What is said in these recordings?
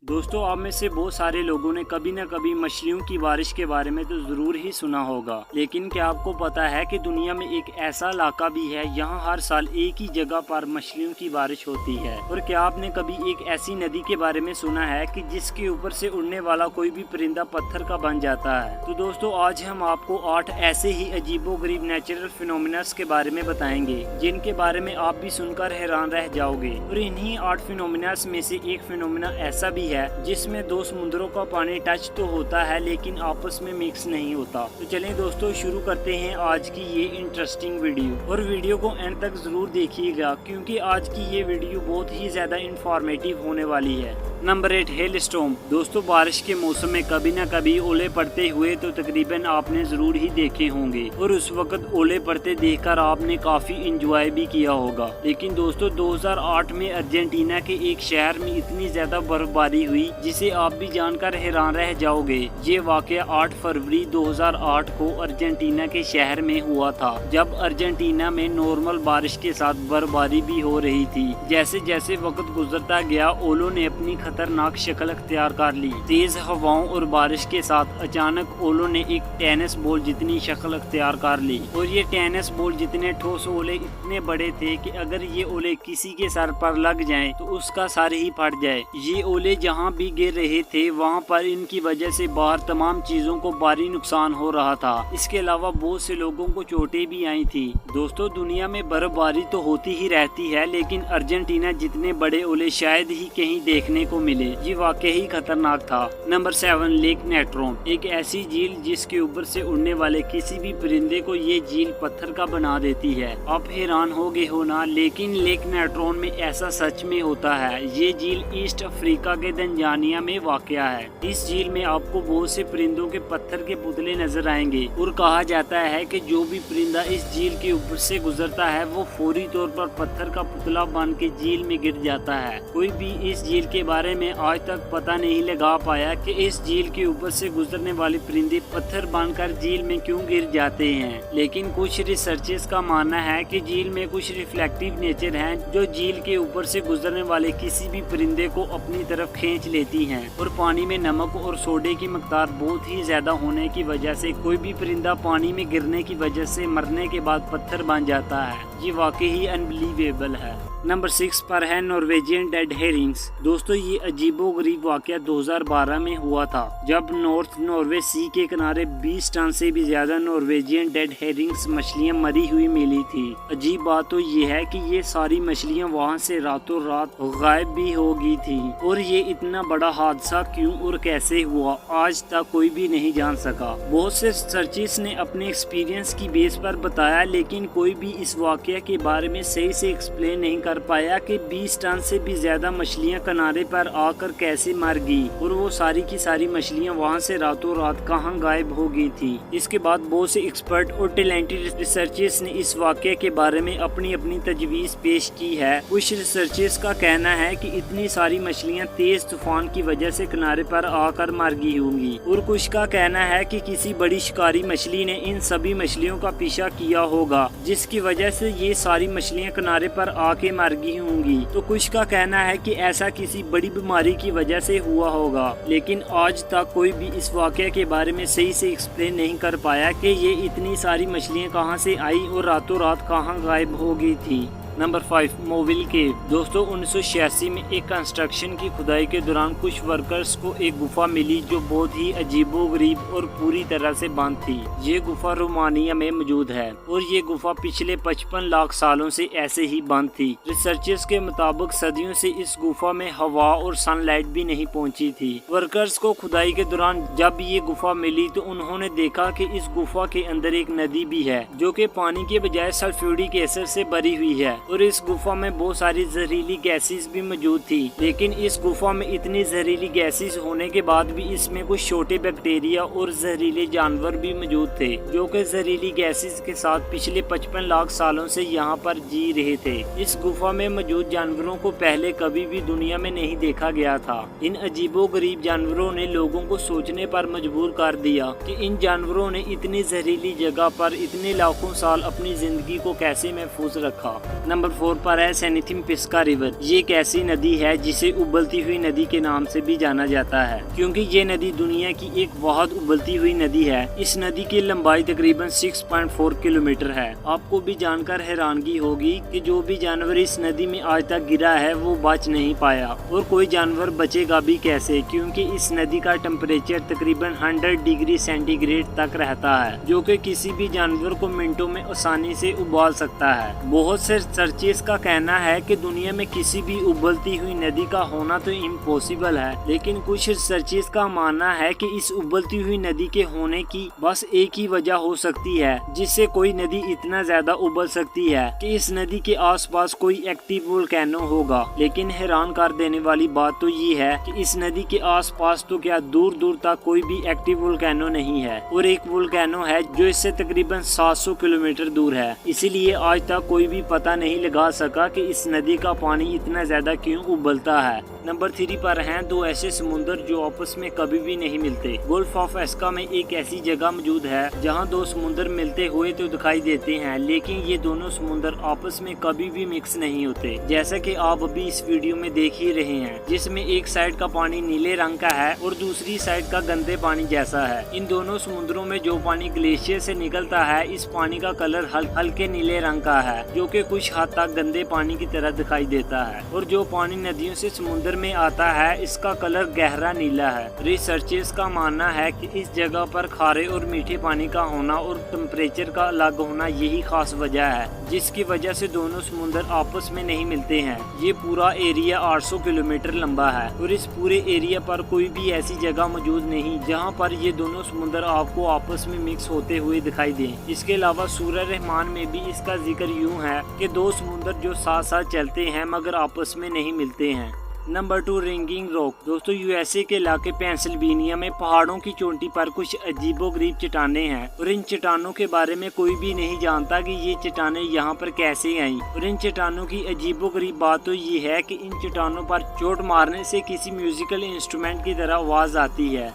दोस्तों, आप में से बहुत सारे लोगों ने कभी न कभी मछलियों की बारिश के बारे में तो ज़रूर ही सुना होगा। लेकिन क्या आपको पता है कि दुनिया में एक ऐसा इलाका भी है यहाँ हर साल एक ही जगह पर मछलियों की बारिश होती है। और क्या आपने कभी एक ऐसी नदी के बारे में सुना है कि जिसके ऊपर से उड़ने वाला कोई भी परिंदा पत्थर का बन जाता है। तो दोस्तों, आज हम आपको 8 ऐसे ही अजीबोगरीब नेचुरल फिनोमिनास के बारे में बताएंगे जिनके बारे में आप भी सुनकर हैरान रह जाओगे। और इन्हीं 8 फिनोमिनास में से एक फिनोमिना ऐसा भी है जिसमें दो समुद्रों का पानी टच तो होता है लेकिन आपस में मिक्स नहीं होता। तो चलें दोस्तों, शुरू करते हैं आज की ये इंटरेस्टिंग वीडियो। और वीडियो को एंड तक जरूर देखिएगा क्योंकि आज की ये वीडियो बहुत ही ज्यादा इंफॉर्मेटिव होने वाली है। Number 8, hello storm. दोस्तों, बारिश के मौसम में कभी न कभी ओले पड़ते हुए तो तकरीबन आपने जरूर ही देखे होंगे और उस वक्त ओले पड़ते देखकर आपने काफी इंजॉय भी किया होगा। लेकिन दोस्तों, 2008 में अर्जेंटीना के एक शहर में इतनी ज्यादा बर्फबारी हुई जिसे आप भी जानकर हैरान रह जाओगे। ये वाकया 8 फरवरी 2008 को अर्जेंटीना के शहर में हुआ था, जब अर्जेंटीना में नॉर्मल बारिश के साथ बर्फबारी भी हो रही थी। जैसे जैसे वक्त गुजरता गया, ओलों ने अपनी खतरनाक शक्ल अख्तियार कर ली। तेज हवाओं और बारिश के साथ अचानक ओलों ने एक टेनिस बॉल जितनी शक्ल अख्तियार कर ली। और ये टेनिस बॉल जितने ठोस ओले इतने बड़े थे कि अगर ये ओले किसी के सर पर लग जाएं तो उसका सर ही फट जाए। ये ओले जहाँ भी गिर रहे थे वहाँ पर इनकी वजह से बाहर तमाम चीजों को भारी नुकसान हो रहा था। इसके अलावा बहुत से लोगों को चोटें भी आई थी। दोस्तों, दुनिया में बर्फबारी तो होती ही रहती है लेकिन अर्जेंटीना जितने बड़े ओले शायद ही कहीं देखने को मिले। ये वाकई ही खतरनाक था। Number 7, lake Natron. एक ऐसी झील जिसके ऊपर से उड़ने वाले किसी भी परिंदे को ये झील पत्थर का बना देती है। आप हैरान हो गए हो ना, लेकिन लेक नेट्रोन में ऐसा सच में होता है। ये झील ईस्ट अफ्रीका के तंजानिया में वाकया है। इस झील में आपको बहुत से परिंदों के पत्थर के पुतले नजर आएंगे और कहा जाता है कि जो भी परिंदा इस झील के ऊपर से गुजरता है वो फौरी तौर पर पत्थर का पुतला बन के झील में गिर जाता है। कोई भी इस झील के बारे में आज तक पता नहीं लगा पाया कि इस झील के ऊपर से गुजरने वाले परिंदे पत्थर बनकर झील में क्यों गिर जाते हैं। लेकिन कुछ रिसर्चर्स का मानना है कि झील में कुछ रिफ्लेक्टिव नेचर हैं जो झील के ऊपर से गुजरने वाले किसी भी परिंदे को अपनी तरफ खींच लेती हैं। और पानी में नमक और सोडे की मकदार बहुत ही ज्यादा होने की वजह से कोई भी परिंदा पानी में गिरने की वजह से मरने के बाद पत्थर बन जाता है। ये वाकई ही अनबिलीवेबल है। नंबर 6 पर है नॉर्वेजियन डेड हेरिंग्स। दोस्तों, ये अजीबोगरीब वाकया 2012 में हुआ था जब नॉर्थ नॉर्वे सी के किनारे 20 टन से भी ज्यादा नॉर्वेजियन डेड हेरिंग्स मछलियां मरी हुई मिली थी। अजीब बात तो ये है कि ये सारी मछलियां वहां से रातों रात गायब भी हो गई थी। और ये इतना बड़ा हादसा क्यों और कैसे हुआ आज तक कोई भी नहीं जान सका। बहुत से सर्चिस ने अपने एक्सपीरियंस की बेस पर बताया लेकिन कोई भी इस वाकया के बारे में सही से एक्सप्लेन नहीं कर पाया कि 20 टन से भी ज्यादा मछलियां किनारे पर आकर कैसे मर गई और वो सारी की सारी मछलियां वहां से रातों रात कहां गायब हो गई थी। इसके बाद बहुत से एक्सपर्ट और टैलेंटेड रिसर्चर्स ने इस वाकये के बारे में अपनी अपनी तजवीज पेश की है। कुछ रिसर्चर्स का कहना है कि इतनी सारी मछलियां तेज तूफान की वजह से किनारे पर आकर मर गई होंगी और कुछ का कहना है कि किसी बड़ी शिकारी मछली ने इन सभी मछलियों का पीछा किया होगा जिसकी वजह से ये सारी मछलियां किनारे पर आके मर गई होंगी। तो कुछ का कहना है कि ऐसा किसी बड़ी बीमारी की वजह से हुआ होगा। लेकिन आज तक कोई भी इस वाकये के बारे में सही से एक्सप्लेन नहीं कर पाया कि ये इतनी सारी मछलियां कहां से आई और रातों रात कहां गायब हो गई थी। नंबर 5, मोविल केव। दोस्तों, 1986 में एक कंस्ट्रक्शन की खुदाई के दौरान कुछ वर्कर्स को एक गुफा मिली जो बहुत ही अजीबोगरीब और पूरी तरह से बंद थी। ये गुफा रोमानिया में मौजूद है और ये गुफा पिछले 55 लाख सालों से ऐसे ही बंद थी। रिसर्चर्स के मुताबिक सदियों से इस गुफा में हवा और सनलाइट भी नहीं पहुंची थी। वर्कर्स को खुदाई के दौरान जब ये गुफा मिली तो उन्होंने देखा कि इस गुफा के अंदर एक नदी भी है जो कि पानी के बजाय सल्फ्यूरिक एसिड से भरी हुई है और इस गुफा में बहुत सारी जहरीली गैसेस भी मौजूद थी। लेकिन इस गुफा में इतनी जहरीली गैसेस होने के बाद भी इसमें कुछ छोटे बैक्टीरिया और जहरीले जानवर भी मौजूद थे जो कि जहरीली गैसेस के साथ पिछले 55 लाख सालों से यहाँ पर जी रहे थे। इस गुफा में मौजूद जानवरों को पहले कभी भी दुनिया में नहीं देखा गया था। इन अजीबोगरीब जानवरों ने लोगों को सोचने पर मजबूर कर दिया कि इन जानवरों ने इतनी जहरीली जगह पर इतने लाखों साल अपनी जिंदगी को कैसे महफूज रखा। नंबर 4 पर है सेनिथिम पिस्का रिवर। ये एक ऐसी नदी है जिसे उबलती हुई नदी के नाम से भी जाना जाता है, क्योंकि ये नदी दुनिया की एक बहुत उबलती हुई नदी है। इस नदी की लंबाई तकरीबन 6.4 किलोमीटर है। आपको भी जानकर हैरानगी होगी कि जो भी जानवर इस नदी में आज तक गिरा है वो बच नहीं पाया, और कोई जानवर बचेगा भी कैसे, क्योंकि इस नदी का टेम्परेचर तकरीबन 100 डिग्री सेंटीग्रेड तक रहता है, जो कि किसी भी जानवर को मिनटों में आसानी से उबाल सकता है। बहुत से रिसर्चर्स का कहना है कि दुनिया में किसी भी उबलती हुई नदी का होना तो इम्पॉसिबल है, लेकिन कुछ रिसर्चर्स का मानना है कि इस उबलती हुई नदी के होने की बस एक ही वजह हो सकती है जिससे कोई नदी इतना ज्यादा उबल सकती है कि इस नदी के आसपास कोई एक्टिव वोल्केनो होगा। लेकिन हैरान कर देने वाली बात तो ये है कि इस नदी के आसपास तो क्या दूर दूर तक कोई भी एक्टिव वोल्केनो नहीं है, और एक वोल्केनो है जो इससे तकरीबन 700 किलोमीटर दूर है। इसीलिए आज तक कोई भी पता नहीं लगा सका कि इस नदी का पानी इतना ज्यादा क्यों उबलता है। नंबर 3 पर हैं दो ऐसे समुद्र जो आपस में कभी भी नहीं मिलते। गल्फ ऑफ एस्का में एक ऐसी जगह मौजूद है जहां दो समुद्र मिलते हुए तो दिखाई देते हैं, लेकिन ये दोनों समुद्र आपस में कभी भी मिक्स नहीं होते, जैसा कि आप अभी इस वीडियो में देख ही रहे हैं, जिसमें एक साइड का पानी नीले रंग का है और दूसरी साइड का गंदे पानी जैसा है। इन दोनों समुद्रों में जो पानी ग्लेशियर से निकलता है, इस पानी का कलर हल्के नीले रंग का है, जो कि कुछ हद तक गंदे पानी की तरह दिखाई देता है, और जो पानी नदियों से समुद्र में आता है इसका कलर गहरा नीला है। रिसर्चर्स का मानना है कि इस जगह पर खारे और मीठे पानी का होना और टेम्परेचर का अलग होना यही खास वजह है जिसकी वजह से दोनों समुद्र आपस में नहीं मिलते हैं। ये पूरा एरिया 800 किलोमीटर लंबा है, और इस पूरे एरिया पर कोई भी ऐसी जगह मौजूद नहीं जहाँ पर ये दोनों समुद्र आपको आपस में मिक्स होते हुए दिखाई दें। इसके अलावा सूरह रहमान में भी इसका जिक्र यूँ है कि दो समुद्र जो साथ साथ चलते हैं मगर आपस में नहीं मिलते हैं। Number 2 ringing rock. दोस्तों यूएसए के इलाके पेंसिल्वेनिया में पहाड़ों की चोटी पर कुछ अजीबोगरीब चट्टानें हैं, और इन चट्टानों के बारे में कोई भी नहीं जानता कि ये चट्टानें यहाँ पर कैसे आईं। और इन चट्टानों की अजीबोगरीब बात तो ये है कि इन चट्टानों पर चोट मारने से किसी म्यूजिकल इंस्ट्रूमेंट की तरह आवाज आती है।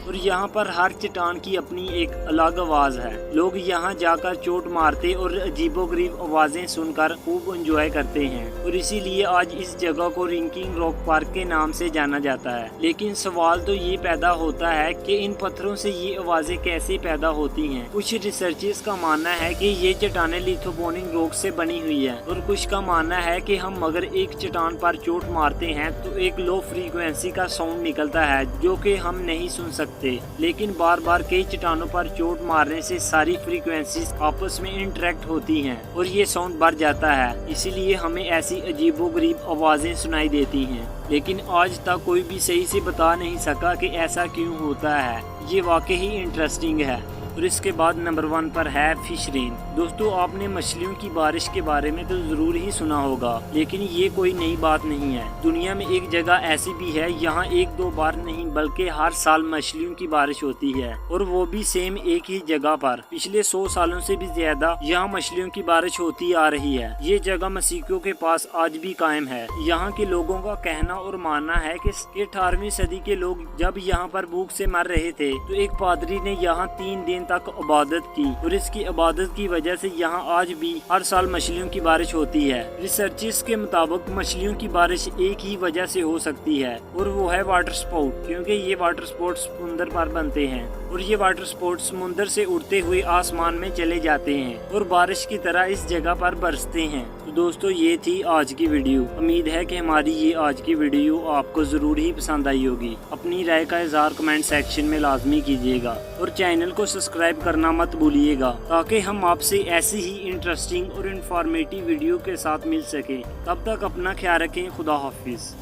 और यहाँ पर हर चट्टान की अपनी एक अलग आवाज है। लोग यहाँ जाकर चोट मारते और अजीबोगरीब आवाजें सुनकर खूब एंजॉय करते हैं, और इसीलिए आज इस जगह को रिंकिंग रॉक पार्क के नाम से जाना जाता है। लेकिन सवाल तो ये पैदा होता है कि इन पत्थरों से ये आवाजें कैसे पैदा होती हैं। कुछ रिसर्चर्स का मानना है कि ये चट्टानें लिथोफोनिक रॉक से बनी हुई है, और कुछ का मानना है कि हम अगर एक चट्टान पर चोट मारते हैं तो एक लो फ्रीक्वेंसी का साउंड निकलता है जो कि हम नहीं सुन सकते, लेकिन बार बार कई चट्टानों पर चोट मारने से सारी फ्रीक्वेंसीज आपस में इंटरेक्ट होती हैं और ये साउंड बढ़ जाता है, इसीलिए हमें ऐसी अजीबोगरीब आवाजें सुनाई देती हैं। लेकिन आज तक कोई भी सही से बता नहीं सका कि ऐसा क्यों होता है। ये वाकई ही इंटरेस्टिंग है। और इसके बाद नंबर 1 पर है फिश रेन। दोस्तों आपने मछलियों की बारिश के बारे में तो जरूर ही सुना होगा, लेकिन ये कोई नई बात नहीं है। दुनिया में एक जगह ऐसी भी है यहाँ 1-2 बार नहीं बल्कि हर साल मछलियों की बारिश होती है, और वो भी सेम एक ही जगह पर। पिछले 100 सालों से भी ज्यादा यहाँ मछलियों की बारिश होती आ रही है। ये जगह मक्सिको के पास आज भी कायम है। यहाँ के लोगों का कहना और मानना है कि 18वीं सदी के लोग जब यहाँ पर भूख से मर रहे थे तो एक पादरी ने यहाँ 3 दिन तक इबादत की, और इसकी इबादत की वजह से यहाँ आज भी हर साल मछलियों की बारिश होती है। रिसर्चर्स के मुताबिक मछलियों की बारिश एक ही वजह से हो सकती है, और वो है वाटर स्पाउट, क्योंकि ये वाटर स्पाउट समुद्र पर बनते हैं, और ये वाटर स्पाउट समुद्र से उड़ते हुए आसमान में चले जाते हैं और बारिश की तरह इस जगह पर बरसते हैं। तो दोस्तों ये थी आज की वीडियो। उम्मीद है कि हमारी ये आज की वीडियो आपको जरूर ही पसंद आई होगी। अपनी राय का इज़हार कमेंट सेक्शन में लाजमी कीजिएगा, और चैनल को सब्सक्राइब करना मत भूलिएगा, ताकि हम आपसे ऐसी ही इंटरेस्टिंग और इन्फॉर्मेटिव वीडियो के साथ मिल सके। तब तक अपना ख्याल रखें। खुदा हाफिज।